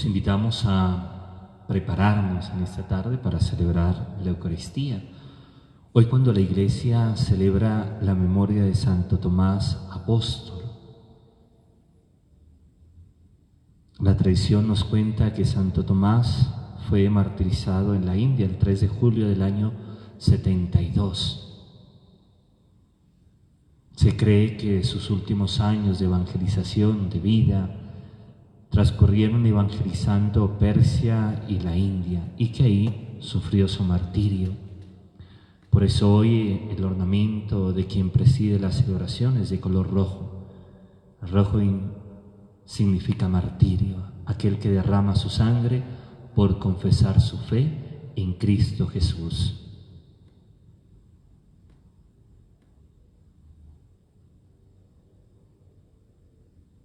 Os invitamos a prepararnos en esta tarde para celebrar la Eucaristía. Hoy, cuando la Iglesia celebra la memoria de Santo Tomás Apóstol, la tradición nos cuenta que Santo Tomás fue martirizado en la India el 3 de julio del año 72. Se cree que sus últimos años de evangelización, de vida, transcurrieron evangelizando Persia y la India, y que ahí sufrió su martirio. Por eso hoy el ornamento de quien preside las celebraciones es de color rojo. El rojo significa martirio, aquel que derrama su sangre por confesar su fe en Cristo Jesús.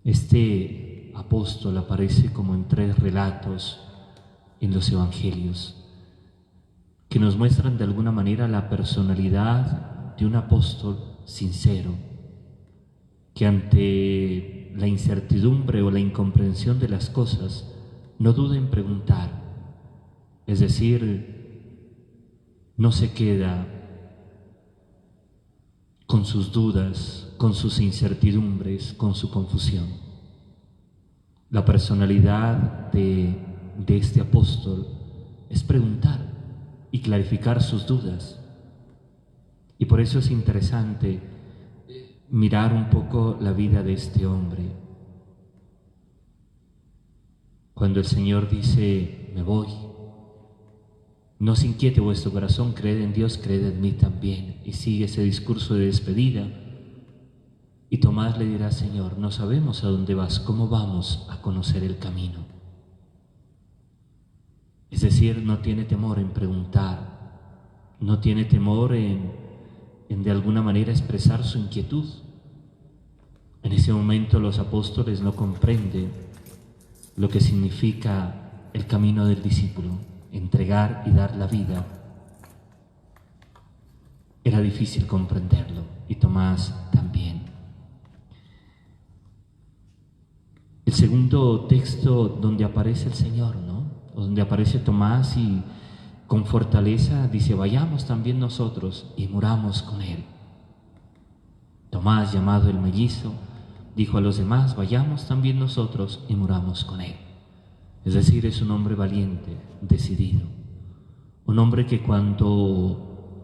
Este apóstol aparece como en 3 relatos en los evangelios que nos muestran de alguna manera la personalidad de un apóstol sincero, que ante la incertidumbre o la incomprensión de las cosas no duda en preguntar, es decir, no se queda con sus dudas, con sus incertidumbres, con su confusión. La personalidad de este apóstol es preguntar y clarificar sus dudas. Y por eso es interesante mirar un poco la vida de este hombre. Cuando el Señor dice, me voy, no se inquiete vuestro corazón, creed en Dios, creed en mí también. Y sigue ese discurso de despedida. Y Tomás le dirá, Señor, no sabemos a dónde vas, ¿cómo vamos a conocer el camino? Es decir, no tiene temor en preguntar, no tiene temor en de alguna manera expresar su inquietud. En ese momento los apóstoles no comprenden lo que significa el camino del discípulo, entregar y dar la vida. Era difícil comprenderlo, y Tomás también. El segundo texto donde aparece el Señor, ¿no? Donde aparece Tomás y con fortaleza dice, vayamos también nosotros y muramos con él. Tomás, llamado el mellizo, dijo a los demás, vayamos también nosotros y muramos con él. Es decir, es un hombre valiente, decidido, un hombre que cuando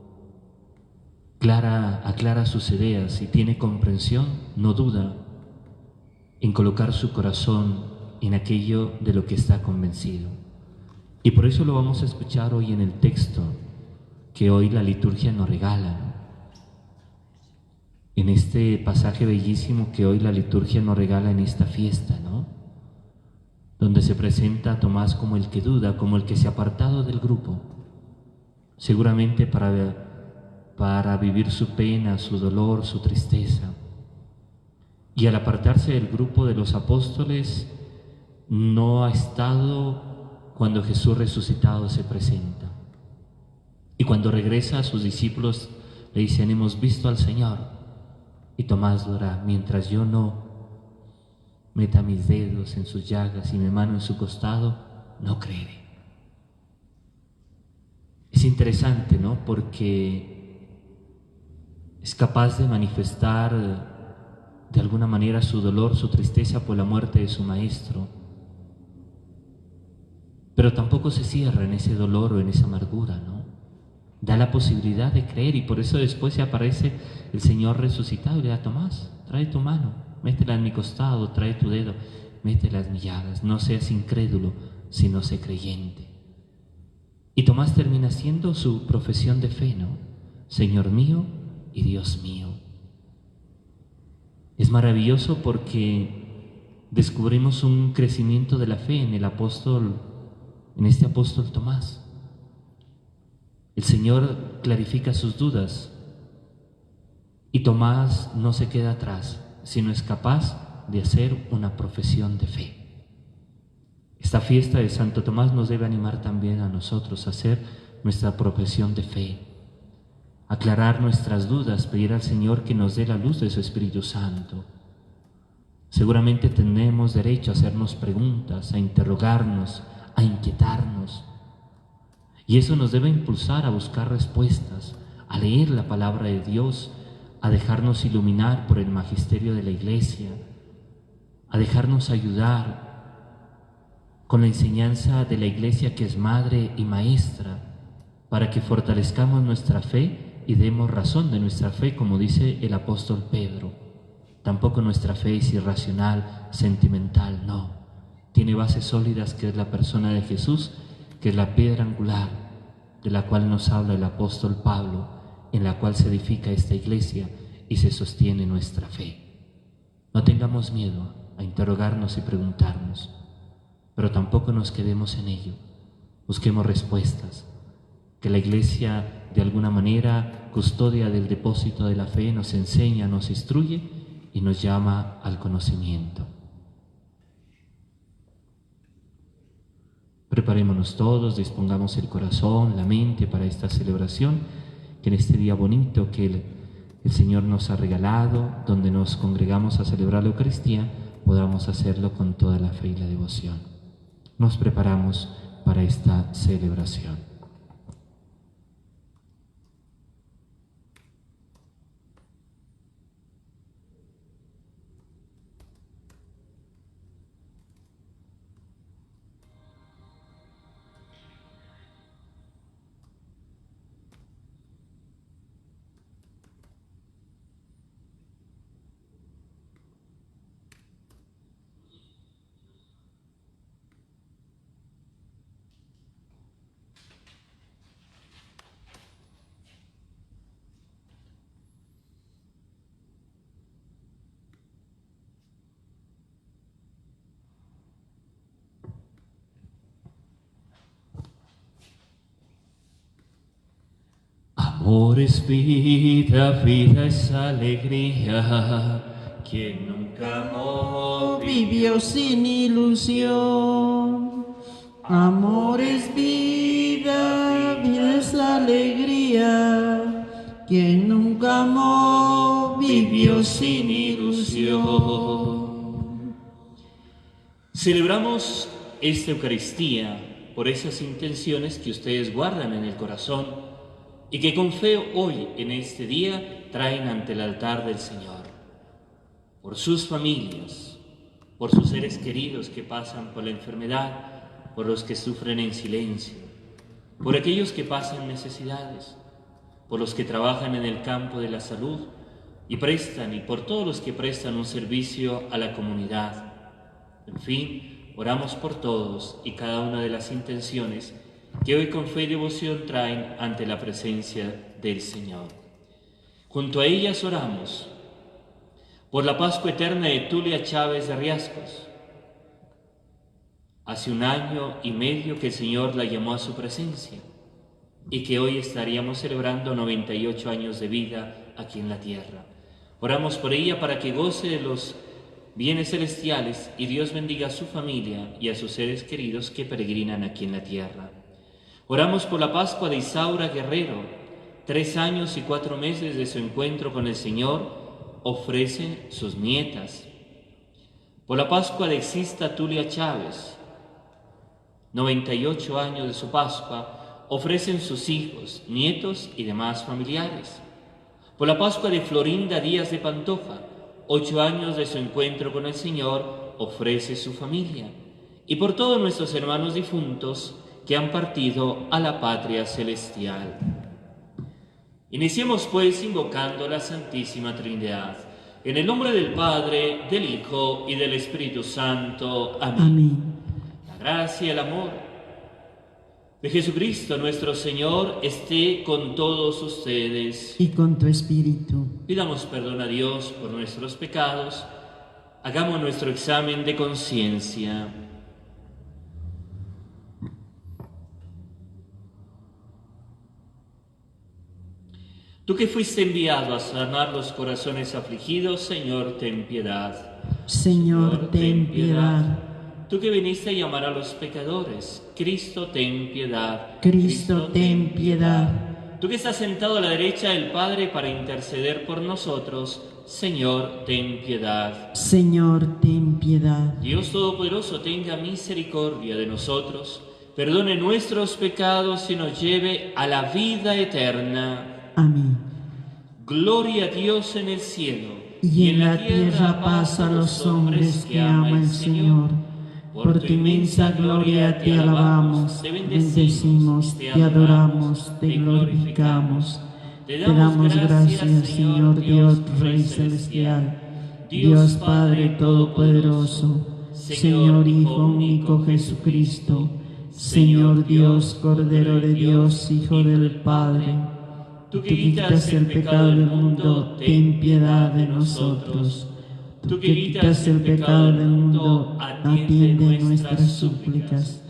aclara sus ideas y tiene comprensión, no duda en colocar su corazón en aquello de lo que está convencido. Y por eso lo vamos a escuchar hoy en el texto que hoy la liturgia nos regala. En este pasaje bellísimo que hoy la liturgia nos regala en esta fiesta, ¿no? Donde se presenta a Tomás como el que duda, como el que se ha apartado del grupo, seguramente para vivir su pena, su dolor, su tristeza. Y al apartarse del grupo de los apóstoles, no ha estado cuando Jesús resucitado se presenta. Y cuando regresa a sus discípulos le dicen, hemos visto al Señor. Y Tomás dirá, mientras yo no meta mis dedos en sus llagas y mi mano en su costado, no creeré. Es interesante, ¿no? Porque es capaz de manifestar de alguna manera su dolor, su tristeza por la muerte de su maestro, pero tampoco se cierra en ese dolor o en esa amargura, ¿no? Da la posibilidad de creer, y por eso después se aparece el Señor resucitado y le da, Tomás, trae tu mano, métela en mi costado, trae tu dedo, métela en mis llagas, no seas incrédulo, sino sé creyente. Y Tomás termina haciendo su profesión de fe, ¿no? Señor mío y Dios mío. Es maravilloso porque descubrimos un crecimiento de la fe en el apóstol, en este apóstol Tomás. El Señor clarifica sus dudas y Tomás no se queda atrás, sino es capaz de hacer una profesión de fe. Esta fiesta de Santo Tomás nos debe animar también a nosotros a hacer nuestra profesión de fe, aclarar nuestras dudas, pedir al Señor que nos dé la luz de su Espíritu Santo, Seguramente tenemos derecho a hacernos preguntas, a interrogarnos, a inquietarnos. Y eso nos debe impulsar a buscar respuestas, a leer la palabra de Dios, a dejarnos iluminar por el magisterio de la Iglesia, a dejarnos ayudar con la enseñanza de la Iglesia, que es madre y maestra, para que fortalezcamos nuestra fe y demos razón de nuestra fe, como dice el apóstol Pedro. Tampoco nuestra fe es irracional, sentimental, no. Tiene bases sólidas, que es la persona de Jesús, que es la piedra angular, de la cual nos habla el apóstol Pablo, en la cual se edifica esta Iglesia y se sostiene nuestra fe. No tengamos miedo a interrogarnos y preguntarnos, pero tampoco nos quedemos en ello. Busquemos respuestas, que la Iglesia de alguna manera, custodia del depósito de la fe, nos enseña, nos instruye y nos llama al conocimiento. Preparémonos todos, dispongamos el corazón, la mente para esta celebración, que en este día bonito que el Señor nos ha regalado, donde nos congregamos a celebrar la Eucaristía, podamos hacerlo con toda la fe y la devoción. Nos preparamos para esta celebración. Amor es vida, vida es alegría. Quien nunca amó vivió sin ilusión. Amor es vida, vida es alegría. Quien nunca amó vivió sin ilusión. Celebramos esta Eucaristía por esas intenciones que ustedes guardan en el corazón y que con fe hoy, en este día, traen ante el altar del Señor. Por sus familias, por sus seres queridos que pasan por la enfermedad, por los que sufren en silencio, por aquellos que pasan necesidades, por los que trabajan en el campo de la salud y por todos los que prestan un servicio a la comunidad. En fin, oramos por todos y cada una de las intenciones que hoy con fe y devoción traen ante la presencia del Señor. Junto a ellas oramos por la Pascua eterna de Tulia Chávez de Riascos. Hace 1 año y medio que el Señor la llamó a su presencia y que hoy estaríamos celebrando 98 años de vida aquí en la tierra. Oramos por ella para que goce de los bienes celestiales y Dios bendiga a su familia y a sus seres queridos que peregrinan aquí en la tierra. Oramos por la Pascua de Isaura Guerrero. 3 años y 4 meses de su encuentro con el Señor ofrecen sus nietas. Por la Pascua de Exista Tulia Chávez. 98 años de su Pascua ofrecen sus hijos, nietos y demás familiares. Por la Pascua de Florinda Díaz de Pantoja. 8 años de su encuentro con el Señor ofrece su familia. Y por todos nuestros hermanos difuntos que han partido a la patria celestial. Iniciemos pues invocando la Santísima Trinidad. En el nombre del Padre, del Hijo y del Espíritu Santo. Amén. Amén. La gracia y el amor de Jesucristo nuestro Señor esté con todos ustedes. Y con tu espíritu. Pidamos perdón a Dios por nuestros pecados. Hagamos nuestro examen de conciencia. Tú que fuiste enviado a sanar los corazones afligidos, Señor, ten piedad. Señor, ten piedad. Tú que viniste a llamar a los pecadores, Cristo, ten piedad. Cristo, ten piedad. tú que estás sentado a la derecha del Padre para interceder por nosotros, Señor, ten piedad. Señor, ten piedad. Dios Todopoderoso, tenga misericordia de nosotros, perdone nuestros pecados y nos lleve a la vida eterna. Amén. Gloria a Dios en el cielo. Y en la tierra paz a los hombres que ama el Señor. Por tu inmensa gloria te alabamos, te bendecimos, te adoramos, te glorificamos. Te damos gracias, Señor Dios, Rey Celestial, Dios Padre Todopoderoso, Señor Hijo único Jesucristo, Señor Dios, Cordero de Dios, Hijo del Padre. Tú que quitas el pecado del mundo, ten piedad de nosotros. Tú que quitas el pecado del mundo, atiende nuestras súplicas.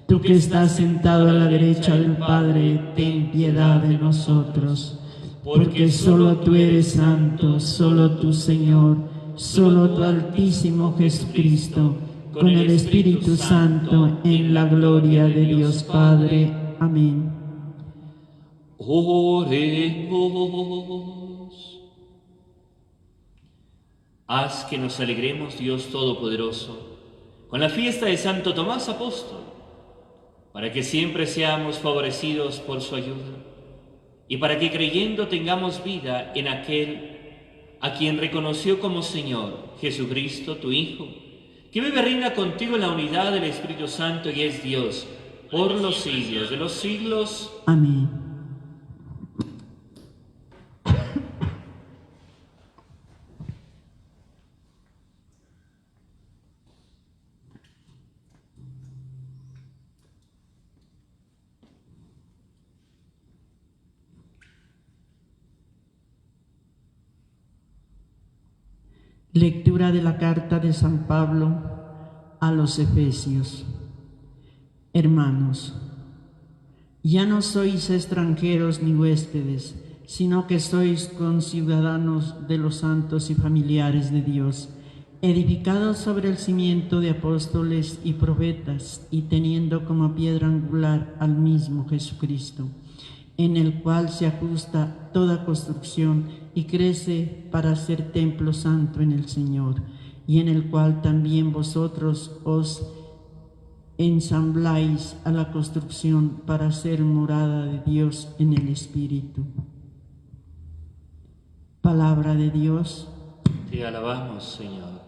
Tú que estás sentado a la derecha del Padre, ten piedad de nosotros. Porque solo tú eres santo, solo tú, Señor, solo tú, Altísimo Jesucristo, con el Espíritu Santo, en la gloria de Dios Padre. Amén. Oremos. Haz que nos alegremos, Dios Todopoderoso, con la fiesta de Santo Tomás Apóstol, para que siempre seamos favorecidos por su ayuda y para que creyendo tengamos vida en aquel a quien reconoció como Señor, Jesucristo, tu Hijo, que vive y reina contigo en la unidad del Espíritu Santo y es Dios por los siglos de los siglos. Amén. Lectura de la carta de San Pablo a los Efesios. Hermanos, ya no sois extranjeros ni huéspedes, sino que sois conciudadanos de los santos y familiares de Dios, edificados sobre el cimiento de apóstoles y profetas, y teniendo como piedra angular al mismo Jesucristo, en el cual se ajusta toda construcción y crece para ser templo santo en el Señor, y en el cual también vosotros os ensambláis a la construcción para ser morada de Dios en el Espíritu. Palabra de Dios. Te alabamos, Señor.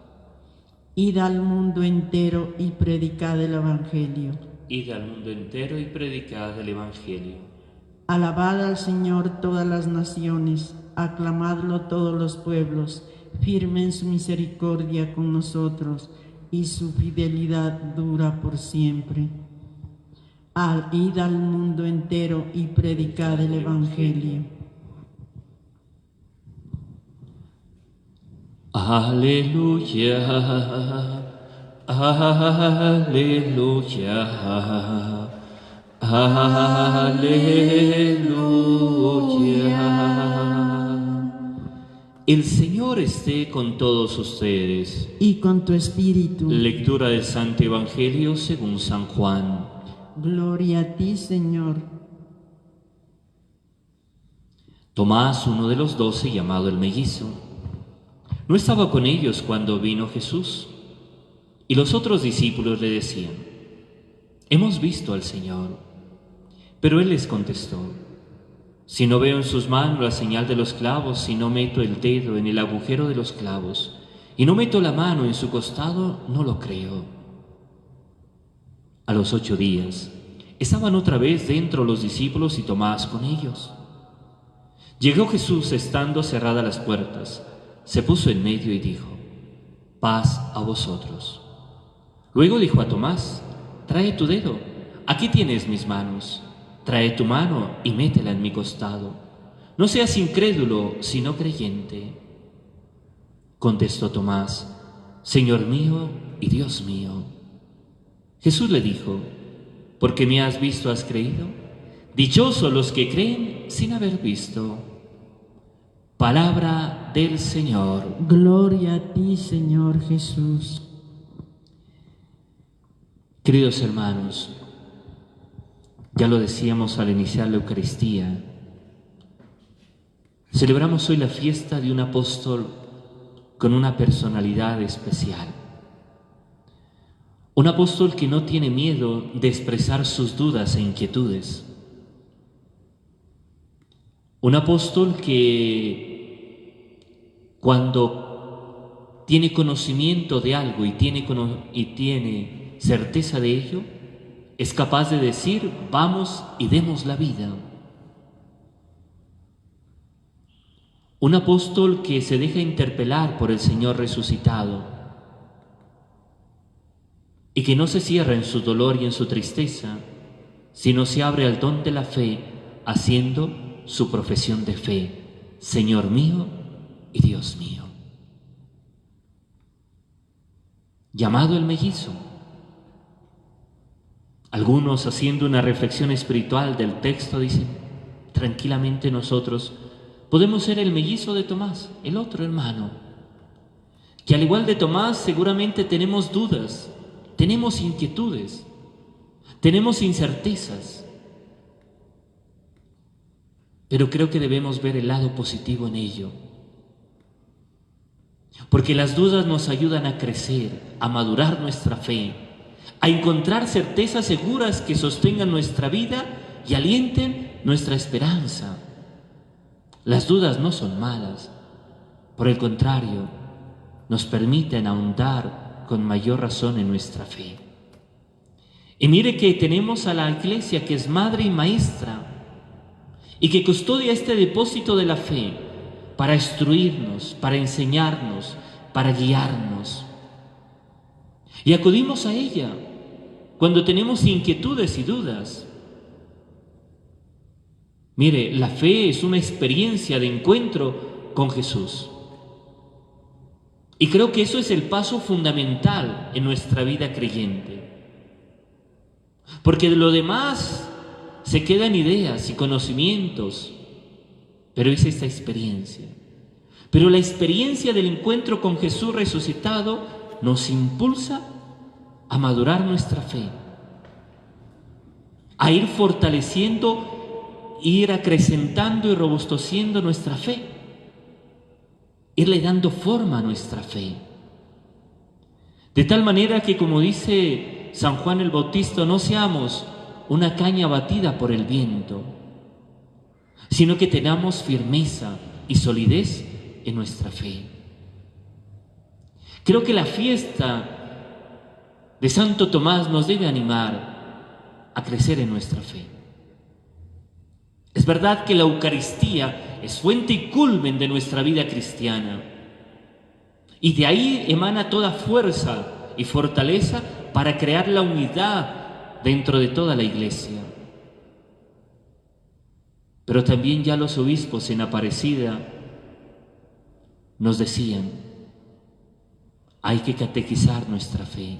Id al mundo entero y predicad el Evangelio. Id al mundo entero y predicad el Evangelio. Alabad al Señor todas las naciones, aclamadlo todos los pueblos, firme en su misericordia con nosotros, y su fidelidad dura por siempre. Id al mundo entero y predicad el Evangelio. Aleluya, aleluya. Aleluya. El Señor esté con todos ustedes. Y con tu espíritu. Lectura del Santo Evangelio según San Juan. Gloria a ti, Señor. Tomás, uno de los 12, llamado el Mellizo, no estaba con ellos cuando vino Jesús. Y los otros discípulos le decían: hemos visto al Señor. Pero él les contestó: si no veo en sus manos la señal de los clavos, si no meto el dedo en el agujero de los clavos, y no meto la mano en su costado, no lo creo. A los 8 días, estaban otra vez dentro los discípulos y Tomás con ellos. Llegó Jesús estando cerradas las puertas, se puso en medio y dijo: paz a vosotros. Luego dijo a Tomás: trae tu dedo, aquí tienes mis manos. Trae tu mano y métela en mi costado. No seas incrédulo, sino creyente. Contestó Tomás: Señor mío y Dios mío. Jesús le dijo: porque me has visto, has creído. Dichosos los que creen sin haber visto. Palabra del Señor. Gloria a ti, Señor Jesús. Queridos hermanos, ya lo decíamos al iniciar la Eucaristía, Celebramos hoy la fiesta de un apóstol con una personalidad especial. Un apóstol que no tiene miedo de expresar sus dudas e inquietudes. Un apóstol que cuando tiene conocimiento de algo y tiene certeza de ello, es capaz de decir: vamos y demos la vida. Un apóstol que se deja interpelar por el Señor resucitado y que no se cierra en su dolor y en su tristeza, sino se abre al don de la fe, haciendo su profesión de fe: Señor mío y Dios mío. Llamado el mellizo. Algunos, haciendo una reflexión espiritual del texto, dicen: tranquilamente nosotros podemos ser el mellizo de Tomás, el otro hermano, que al igual de Tomás seguramente tenemos dudas, tenemos inquietudes, tenemos incertezas, pero creo que debemos ver el lado positivo en ello, porque las dudas nos ayudan a crecer, a madurar nuestra fe, a encontrar certezas seguras que sostengan nuestra vida y alienten nuestra esperanza. Las dudas no son malas, por el contrario, nos permiten ahondar con mayor razón en nuestra fe. Y mire que tenemos a la Iglesia, que es madre y maestra, y que custodia este depósito de la fe para instruirnos, para enseñarnos, para guiarnos. Y acudimos a ella cuando tenemos inquietudes y dudas. Mire, la fe es una experiencia de encuentro con Jesús. Y creo que eso es el paso fundamental en nuestra vida creyente. Porque de lo demás se quedan ideas y conocimientos, pero es esta experiencia. Pero la experiencia del encuentro con Jesús resucitado nos impulsa a madurar nuestra fe, a ir fortaleciendo, ir acrecentando y robusteciendo nuestra fe, irle dando forma a nuestra fe. De tal manera que, como dice San Juan el Bautista, no seamos una caña batida por el viento, sino que tengamos firmeza y solidez en nuestra fe. Creo que la fiesta de Santo Tomás nos debe animar a crecer en nuestra fe. Es verdad que la Eucaristía es fuente y culmen de nuestra vida cristiana, y de ahí emana toda fuerza y fortaleza para crear la unidad dentro de toda la Iglesia. Pero también ya los obispos en Aparecida nos decían: hay que catequizar nuestra fe,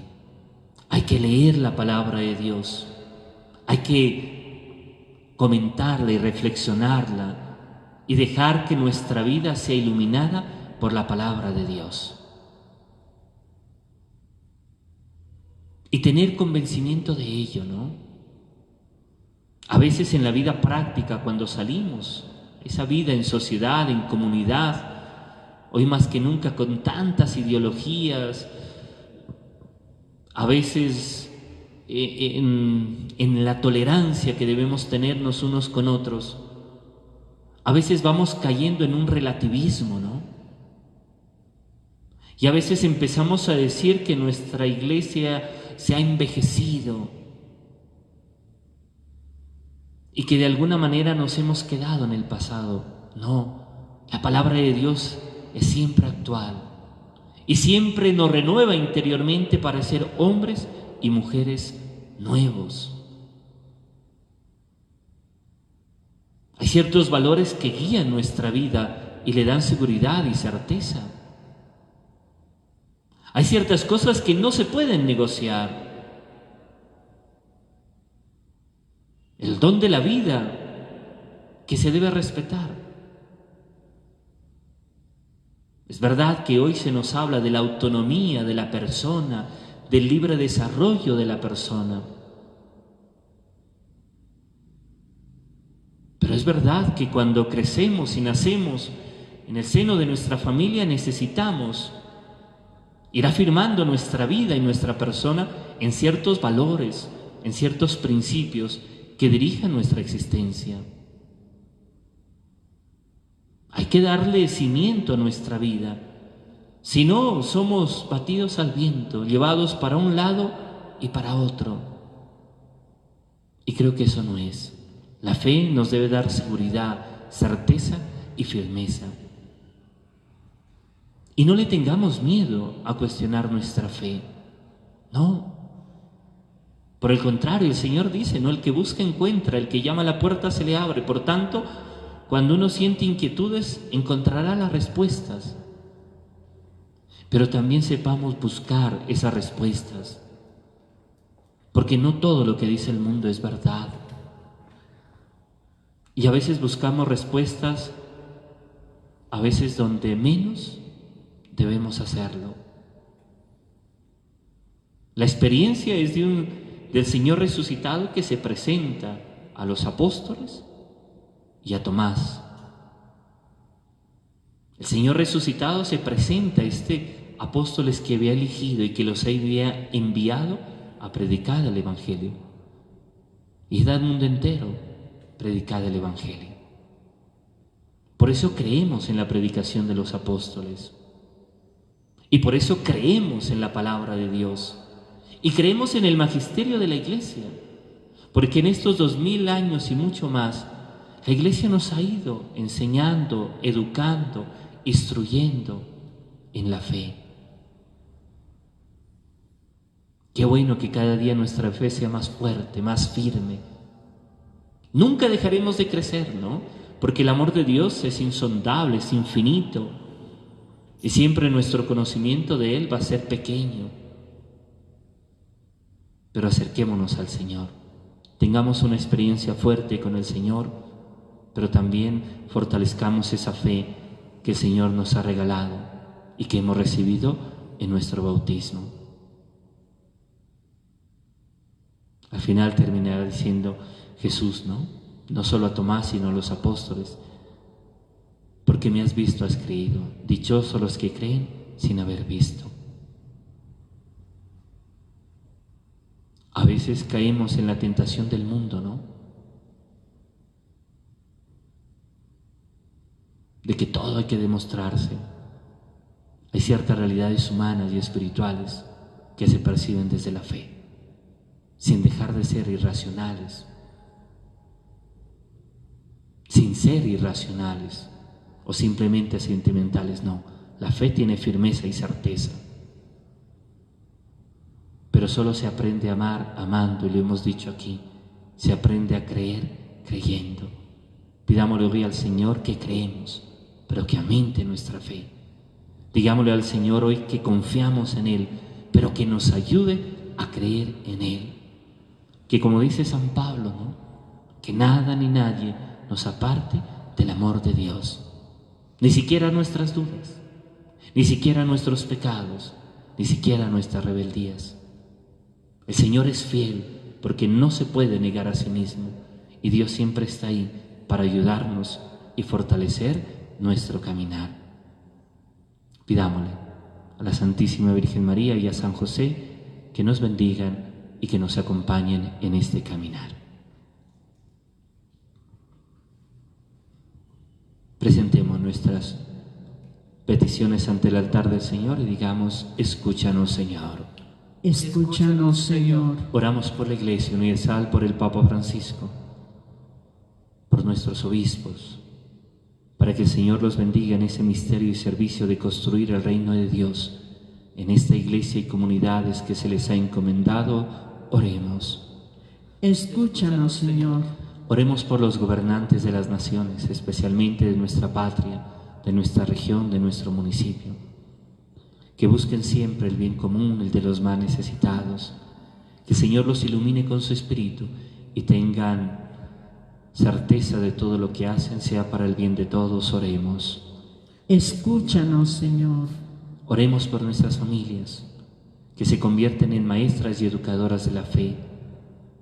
hay que leer la palabra de Dios, hay que comentarla y reflexionarla y dejar que nuestra vida sea iluminada por la palabra de Dios. Y tener convencimiento de ello, ¿no? A veces en la vida práctica, cuando salimos, esa vida en sociedad, en comunidad, hoy más que nunca con tantas ideologías, a veces en la tolerancia que debemos tenernos unos con otros, a veces vamos cayendo en un relativismo, ¿no? Y a veces empezamos a decir que nuestra Iglesia se ha envejecido y que de alguna manera nos hemos quedado en el pasado. No, la palabra de Dios es siempre actual y siempre nos renueva interiormente para ser hombres y mujeres nuevos. Hay ciertos valores que guían nuestra vida y le dan seguridad y certeza. Hay ciertas cosas que no se pueden negociar. El don de la vida que se debe respetar. Es verdad que hoy se nos habla de la autonomía de la persona, del libre desarrollo de la persona. Pero es verdad que cuando crecemos y nacemos en el seno de nuestra familia necesitamos ir afirmando nuestra vida y nuestra persona en ciertos valores, en ciertos principios que dirijan nuestra existencia. Hay que darle cimiento a nuestra vida. Si no, somos batidos al viento, llevados para un lado y para otro. Y creo que eso no es. La fe nos debe dar seguridad, certeza y firmeza. Y no le tengamos miedo a cuestionar nuestra fe. No. Por el contrario, el Señor dice, ¿no? El que busca encuentra, el que llama a la puerta se le abre. Por tanto, cuando uno siente inquietudes, encontrará las respuestas. Pero también sepamos buscar esas respuestas. Porque no todo lo que dice el mundo es verdad. Y a veces buscamos respuestas, a veces donde menos debemos hacerlo. La experiencia es del Señor resucitado que se presenta a los apóstoles y a Tomás. El Señor resucitado se presenta a apóstoles que había elegido y que los había enviado a predicar el Evangelio. Id al mundo entero, predicad el Evangelio. Por eso creemos en la predicación de los apóstoles. Y por eso creemos en la palabra de Dios. Y creemos en el magisterio de la Iglesia. Porque en estos 2000 años y mucho más, la Iglesia nos ha ido enseñando, educando, instruyendo en la fe. Qué bueno que cada día nuestra fe sea más fuerte, más firme. Nunca dejaremos de crecer, ¿no? Porque el amor de Dios es insondable, es infinito. Y siempre nuestro conocimiento de Él va a ser pequeño. Pero acerquémonos al Señor. Tengamos una experiencia fuerte con el Señor, pero también fortalezcamos esa fe que el Señor nos ha regalado y que hemos recibido en nuestro bautismo. Al final terminará diciendo Jesús, ¿no? No solo a Tomás, sino a los apóstoles. Porque me has visto, has creído. Dichosos los que creen sin haber visto. A veces caemos en la tentación del mundo, ¿no? De que todo hay que demostrarse. Hay ciertas realidades humanas y espirituales que se perciben desde la fe, sin dejar de ser irracionales, sin ser irracionales o simplemente sentimentales, no. La fe tiene firmeza y certeza. Pero solo se aprende a amar amando, y lo hemos dicho aquí. Se aprende a creer creyendo. Pidámosle hoy al Señor que creemos, pero que aumente nuestra fe. Digámosle al Señor hoy que confiamos en Él, pero que nos ayude a creer en Él. Que como dice San Pablo, ¿no? Que nada ni nadie nos aparte del amor de Dios. Ni siquiera nuestras dudas, ni siquiera nuestros pecados, ni siquiera nuestras rebeldías. El Señor es fiel porque no se puede negar a sí mismo y Dios siempre está ahí para ayudarnos y fortalecer nuestro caminar. Pidámosle a la Santísima Virgen María y a San José que nos bendigan y que nos acompañen en este caminar. Presentemos nuestras peticiones ante el altar del Señor y digamos: escúchanos, Señor. Escúchanos, Señor. Oramos por la Iglesia Universal, por el Papa Francisco, por nuestros obispos, para que el Señor los bendiga en ese misterio y servicio de construir el reino de Dios en esta Iglesia y comunidades que se les ha encomendado. Oremos. Escúchanos, Señor. Oremos por los gobernantes de las naciones, especialmente de nuestra patria, de nuestra región, de nuestro municipio. Que busquen siempre el bien común, el de los más necesitados. Que el Señor los ilumine con su Espíritu y tengan certeza de todo lo que hacen sea para el bien de todos. Oremos. Escúchanos, Señor. Oremos por nuestras familias, que se convierten en maestras y educadoras de la fe,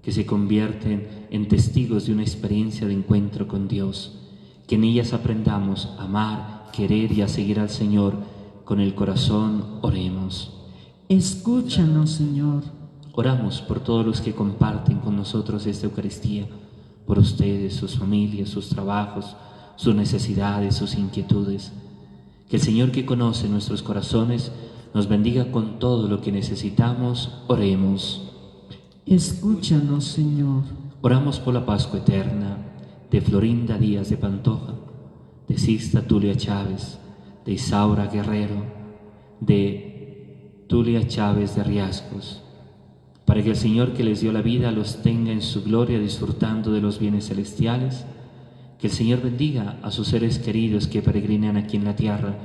que se convierten en testigos de una experiencia de encuentro con Dios, que en ellas aprendamos a amar, querer y a seguir al Señor con el corazón. Oremos. Escúchanos, Señor. Oramos por todos los que comparten con nosotros esta Eucaristía, por ustedes, sus familias, sus trabajos, sus necesidades, sus inquietudes. Que el Señor, que conoce nuestros corazones, nos bendiga con todo lo que necesitamos. Oremos. Escúchanos, Señor. Oramos por la Pascua eterna de Florinda Díaz de Pantoja, de Sixta Tulia Chávez, de Isaura Guerrero, de Tulia Chávez de Riascos, para que el Señor, que les dio la vida, los tenga en su gloria disfrutando de los bienes celestiales. Que el Señor bendiga a sus seres queridos que peregrinan aquí en la tierra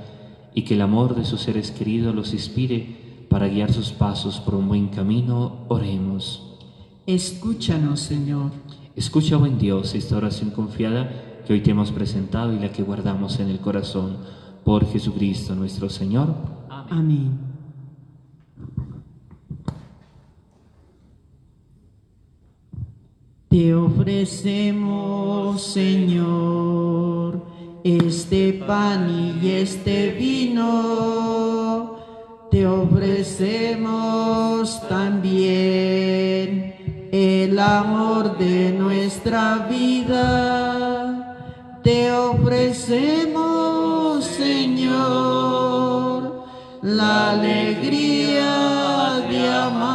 y que el amor de sus seres queridos los inspire para guiar sus pasos por un buen camino. Oremos. Escúchanos, Señor. Escucha, buen Dios, esta oración confiada que hoy te hemos presentado y la que guardamos en el corazón. Por Jesucristo nuestro Señor. Amén. Te ofrecemos, Señor, este pan y este vino. Te ofrecemos también el amor de nuestra vida. Te ofrecemos, Señor, la alegría de amar.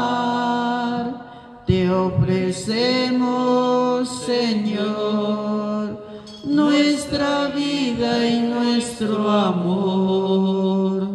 Te ofrecemos, Señor, nuestra vida y nuestro amor.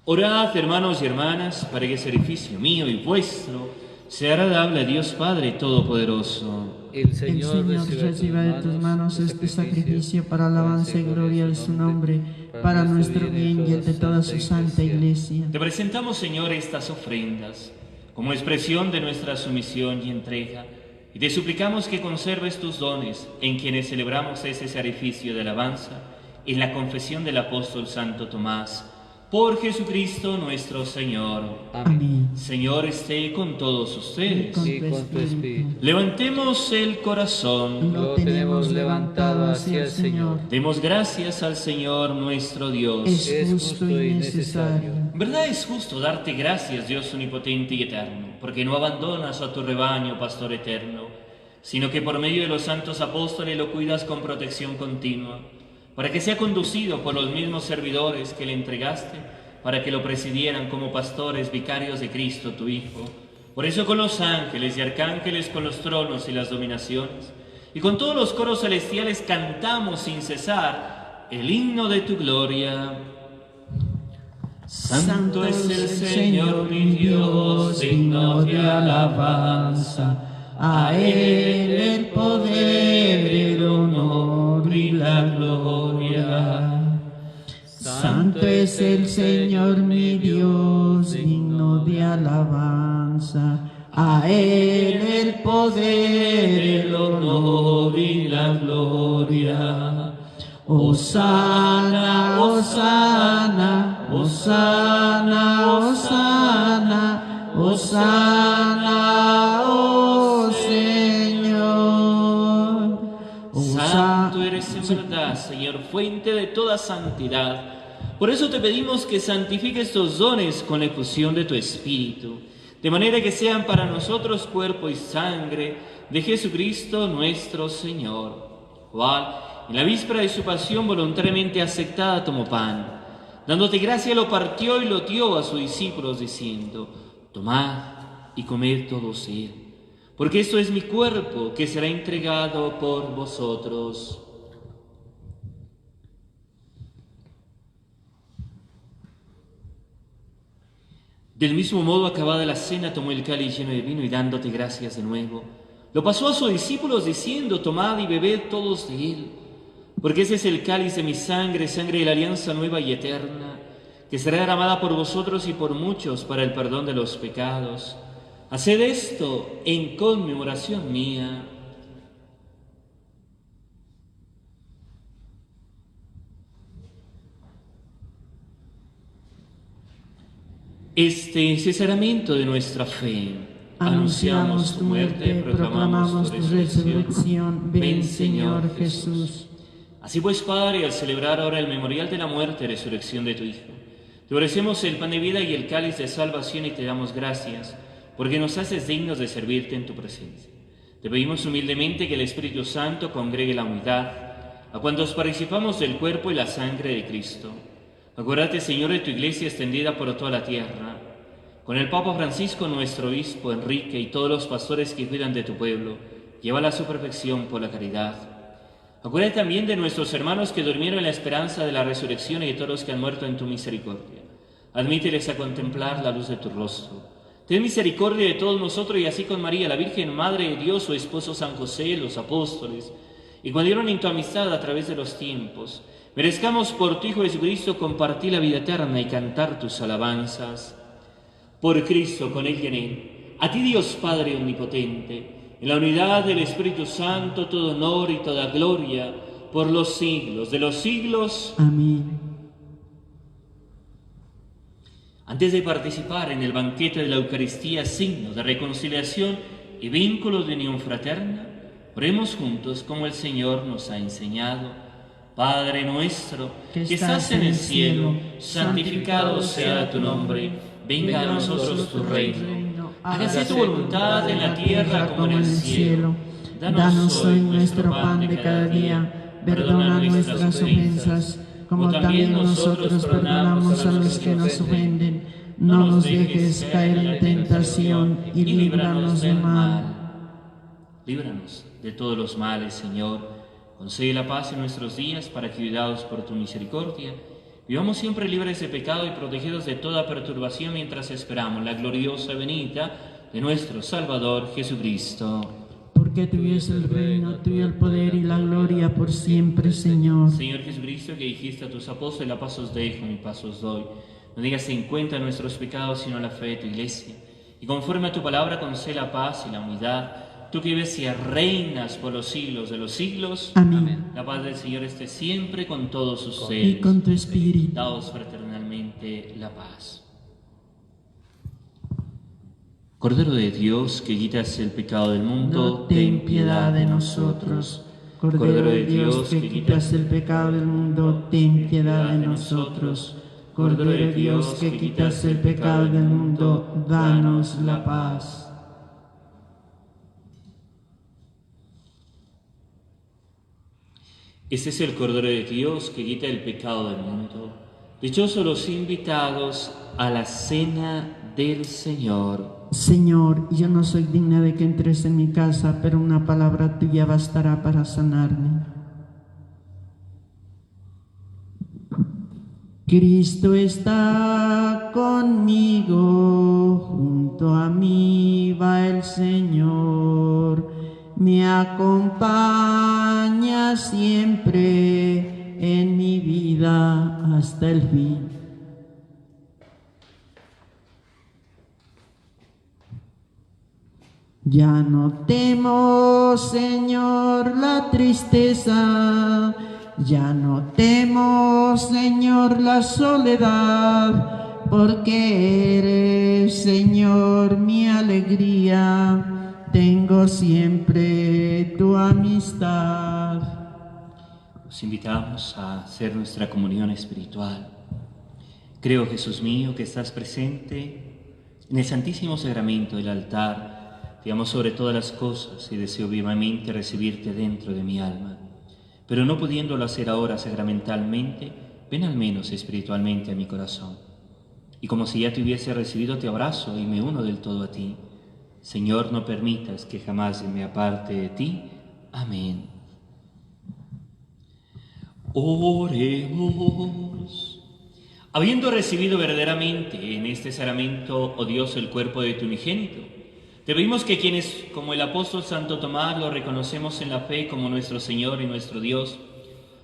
Orad, hermanos y hermanas, para que ese sacrificio mío y vuestro sea agradable a Dios Padre Todopoderoso. El Señor reciba de tus manos este sacrificio para alabanza y gloria de su nombre, para nuestro bien y el de toda su santa Iglesia. Te presentamos, Señor, estas ofrendas como expresión de nuestra sumisión y entrega, y te suplicamos que conserves tus dones en quienes celebramos este sacrificio de alabanza en la confesión del apóstol Santo Tomás. Por Jesucristo nuestro Señor. Amén. Señor, esté con todos ustedes. Y con tu espíritu. Levantemos el corazón. Lo tenemos levantado hacia el Señor. Demos gracias al Señor nuestro Dios. Es justo y necesario. En verdad es justo darte gracias, Dios omnipotente y eterno, porque no abandonas a tu rebaño, pastor eterno, sino que por medio de los santos apóstoles lo cuidas con protección continua, para que sea conducido por los mismos servidores que le entregaste, para que lo presidieran como pastores vicarios de Cristo, tu Hijo. Por eso con los ángeles y arcángeles, con los tronos y las dominaciones, y con todos los coros celestiales cantamos sin cesar el himno de tu gloria. Santo es el Señor mi Dios, digno de alabanza. A Él el poder, el honor y la gloria. Santo es el Señor mi Dios, digno de alabanza. A Él el poder, el honor y la gloria. Hosana, hosana, hosana, hosana, hosana, oh Señor. Santo eres en verdad, Señor, fuente de toda santidad. Por eso te pedimos que santifiques estos dones con la efusión de tu Espíritu, de manera que sean para nosotros cuerpo y sangre de Jesucristo nuestro Señor, cual en la víspera de su pasión voluntariamente aceptada tomó pan, dándote gracia lo partió y lo dio a sus discípulos diciendo: tomad y comed todos él, porque esto es mi cuerpo que será entregado por vosotros. Del mismo modo, acabada la cena, tomó el cáliz lleno de vino y dándote gracias de nuevo, lo pasó a sus discípulos diciendo: tomad y bebed todos de él, porque ese es el cáliz de mi sangre, sangre de la alianza nueva y eterna, que será derramada por vosotros y por muchos para el perdón de los pecados. Haced esto en conmemoración mía. Este es el sacramento de nuestra fe. Anunciamos tu muerte, proclamamos tu resurrección. Ven, Señor Jesús. Así pues, Padre, al celebrar ahora el memorial de la muerte y resurrección de tu Hijo, te ofrecemos el pan de vida y el cáliz de salvación y te damos gracias, porque nos haces dignos de servirte en tu presencia. Te pedimos humildemente que el Espíritu Santo congregue la unidad a cuantos participamos del cuerpo y la sangre de Cristo. Acuérdate, Señor, de tu Iglesia extendida por toda la tierra, con el Papa Francisco, nuestro obispo Enrique, y todos los pastores que cuidan de tu pueblo, llévala a su perfección por la caridad. Acuérdate también de nuestros hermanos que durmieron en la esperanza de la resurrección y de todos los que han muerto en tu misericordia. Admíteles a contemplar la luz de tu rostro. Ten misericordia de todos nosotros y así con María, la Virgen Madre de Dios, su esposo San José, los apóstoles, y cuando dieron en tu amistad a través de los tiempos, merezcamos por tu Hijo Jesucristo compartir la vida eterna y cantar tus alabanzas. Por Cristo, con Él y en Él, a ti Dios Padre Omnipotente, en la unidad del Espíritu Santo, todo honor y toda gloria, por los siglos de los siglos. Amén. Antes de participar en el banquete de la Eucaristía, signo de reconciliación y vínculo de unión fraterna, oremos juntos como el Señor nos ha enseñado. Padre nuestro, que estás en el cielo, santificado sea tu nombre. Venga a nosotros tu reino. Hágase tu voluntad en la tierra como en el cielo. Danos hoy nuestro pan de cada día. Perdona nuestras ofensas, como también nosotros perdonamos a los que nos ofenden. No nos dejes caer en tentación y líbranos del mal. Líbranos de todos los males, Señor. Concede la paz en nuestros días para que, ayudados por tu misericordia, vivamos siempre libres de pecado y protegidos de toda perturbación mientras esperamos la gloriosa venida de nuestro Salvador Jesucristo. Porque tuyo es el reino, tuyo el poder y la gloria por siempre, Señor. Señor Jesucristo, que dijiste a tus apóstoles, la paz os dejo, mi paz os doy. No digas en cuenta nuestros pecados, sino la fe de tu Iglesia. Y conforme a tu palabra, concede la paz y la unidad. Tú que vives y reinas por los siglos de los siglos. Amén. La paz del Señor esté siempre con todos ustedes. Y con tu espíritu. Daos fraternalmente la paz. Cordero de Dios, que quitas el pecado del mundo, ten piedad de nosotros. Cordero de Dios, que quitas el pecado del mundo, ten piedad de nosotros. Cordero de Dios, que quitas el pecado del mundo, danos la paz. Este es el Cordero de Dios que quita el pecado del mundo. Dichosos los invitados a la cena del Señor. Señor, yo no soy digna de que entres en mi casa, pero una palabra tuya bastará para sanarme. Cristo está conmigo, junto a mí va el Señor. Me acompaña siempre en mi vida hasta el fin. Ya no temo, Señor, la tristeza, ya no temo, Señor, la soledad, porque eres, Señor, mi alegría. Tengo siempre tu amistad. Os invitamos a hacer nuestra comunión espiritual. Creo, Jesús mío, que estás presente en el Santísimo Sacramento del altar. Te amo sobre todas las cosas y deseo vivamente recibirte dentro de mi alma. Pero no pudiéndolo hacer ahora sacramentalmente, ven al menos espiritualmente a mi corazón. Y como si ya te hubiese recibido, te abrazo y me uno del todo a ti. Señor, no permitas que jamás me aparte de ti. Amén. Oremos. Habiendo recibido verdaderamente en este sacramento, oh Dios, el cuerpo de tu unigénito, te pedimos que quienes, como el apóstol Santo Tomás, lo reconocemos en la fe como nuestro Señor y nuestro Dios,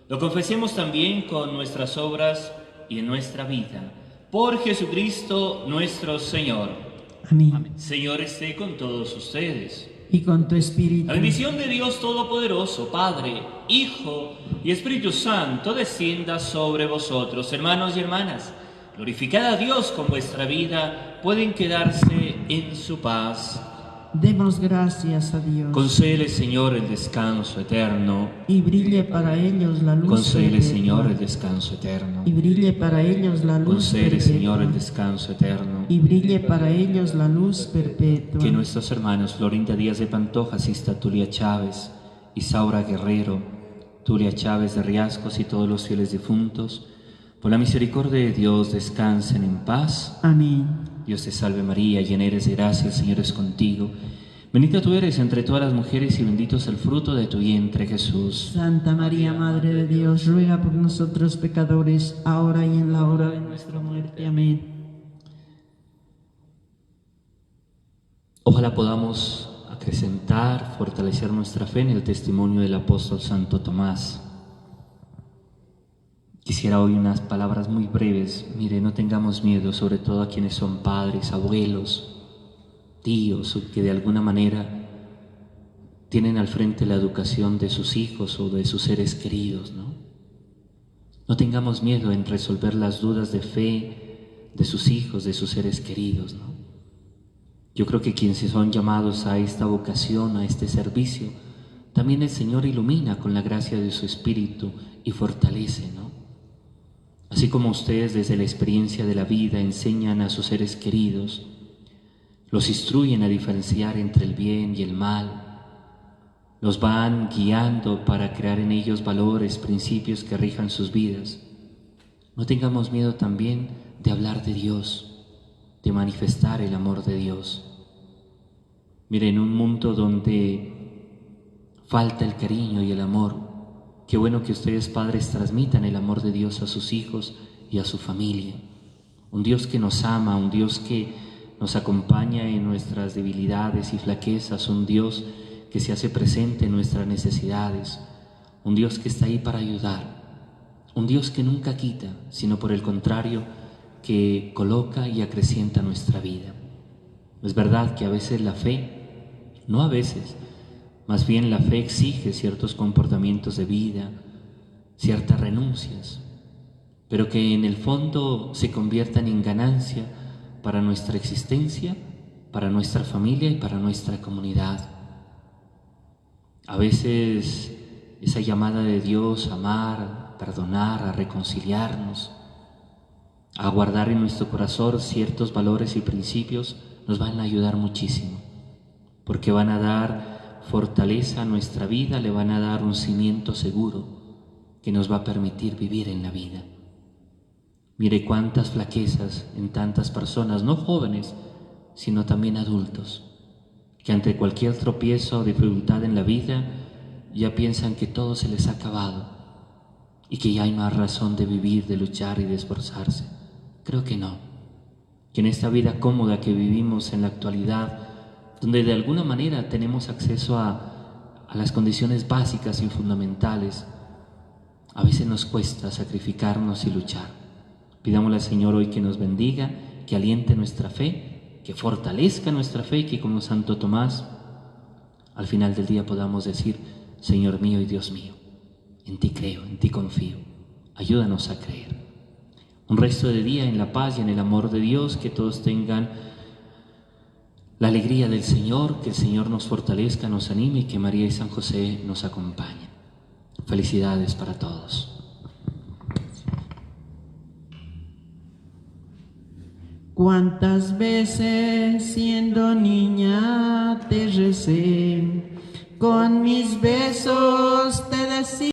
lo confesemos también con nuestras obras y en nuestra vida. Por Jesucristo nuestro Señor. Amén. Señor esté con todos ustedes. Y con tu espíritu. La bendición de Dios Todopoderoso, Padre, Hijo y Espíritu Santo, descienda sobre vosotros. Hermanos y hermanas, glorificad a Dios con vuestra vida, pueden quedarse en su paz. Demos gracias a Dios. Concédele, Señor, el descanso eterno. Y brille para ellos la luz Concédele, perpetua. Señor, el descanso eterno. Y brille para ellos la luz Concédele, perpetua. Señor, el descanso eterno. Y brille para ellos la luz perpetua. Que nuestros hermanos Florinda Díaz de Pantoja, Sista Tulia Chávez, Isaura Guerrero, Tulia Chávez de Riascos y todos los fieles difuntos, por la misericordia de Dios, descansen en paz. Amén. Dios te salve María, llena eres de gracia, el Señor es contigo. Bendita tú eres entre todas las mujeres y bendito es el fruto de tu vientre, Jesús. Santa María, Madre de Dios, ruega por nosotros pecadores, ahora y en la hora de nuestra muerte. Amén. Ojalá podamos acrecentar, fortalecer nuestra fe en el testimonio del apóstol Santo Tomás. Quisiera hoy unas palabras muy breves. Mire, no tengamos miedo, sobre todo a quienes son padres, abuelos, tíos, o que de alguna manera tienen al frente la educación de sus hijos o de sus seres queridos, ¿no? No tengamos miedo en resolver las dudas de fe de sus hijos, de sus seres queridos, ¿no? Yo creo que quienes son llamados a esta vocación, a este servicio, también el Señor ilumina con la gracia de su Espíritu y fortalece, ¿no? Así como ustedes desde la experiencia de la vida enseñan a sus seres queridos, los instruyen a diferenciar entre el bien y el mal, los van guiando para crear en ellos valores, principios que rijan sus vidas. No tengamos miedo también de hablar de Dios, de manifestar el amor de Dios. Miren, en un mundo donde falta el cariño y el amor, qué bueno que ustedes, padres, transmitan el amor de Dios a sus hijos y a su familia. Un Dios que nos ama, un Dios que nos acompaña en nuestras debilidades y flaquezas, un Dios que se hace presente en nuestras necesidades, un Dios que está ahí para ayudar, un Dios que nunca quita, sino por el contrario, que coloca y acrecienta nuestra vida. Es verdad que a veces la fe, no a veces, más bien la fe exige ciertos comportamientos de vida, ciertas renuncias, pero que en el fondo se conviertan en ganancia para nuestra existencia, para nuestra familia y para nuestra comunidad. A veces esa llamada de Dios a amar, a perdonar, a reconciliarnos, a guardar en nuestro corazón ciertos valores y principios nos van a ayudar muchísimo, porque van a dar fortaleza a nuestra vida, le van a dar un cimiento seguro que nos va a permitir vivir en la vida. Mire cuántas flaquezas en tantas personas, no jóvenes, sino también adultos, que ante cualquier tropiezo o dificultad en la vida ya piensan que todo se les ha acabado y que ya hay más razón de vivir, de luchar y de esforzarse. Creo que no, que en esta vida cómoda que vivimos en la actualidad, donde de alguna manera tenemos acceso a las condiciones básicas y fundamentales, a veces nos cuesta sacrificarnos y luchar. Pidámosle al Señor hoy que nos bendiga, que aliente nuestra fe, que fortalezca nuestra fe y que como Santo Tomás, al final del día podamos decir: Señor mío y Dios mío, en ti creo, en ti confío, ayúdanos a creer. Un resto de día en la paz y en el amor de Dios, que todos tengan la alegría del Señor, que el Señor nos fortalezca, nos anime y que María y San José nos acompañen. Felicidades para todos. Cuántas veces siendo niña te recé, con mis besos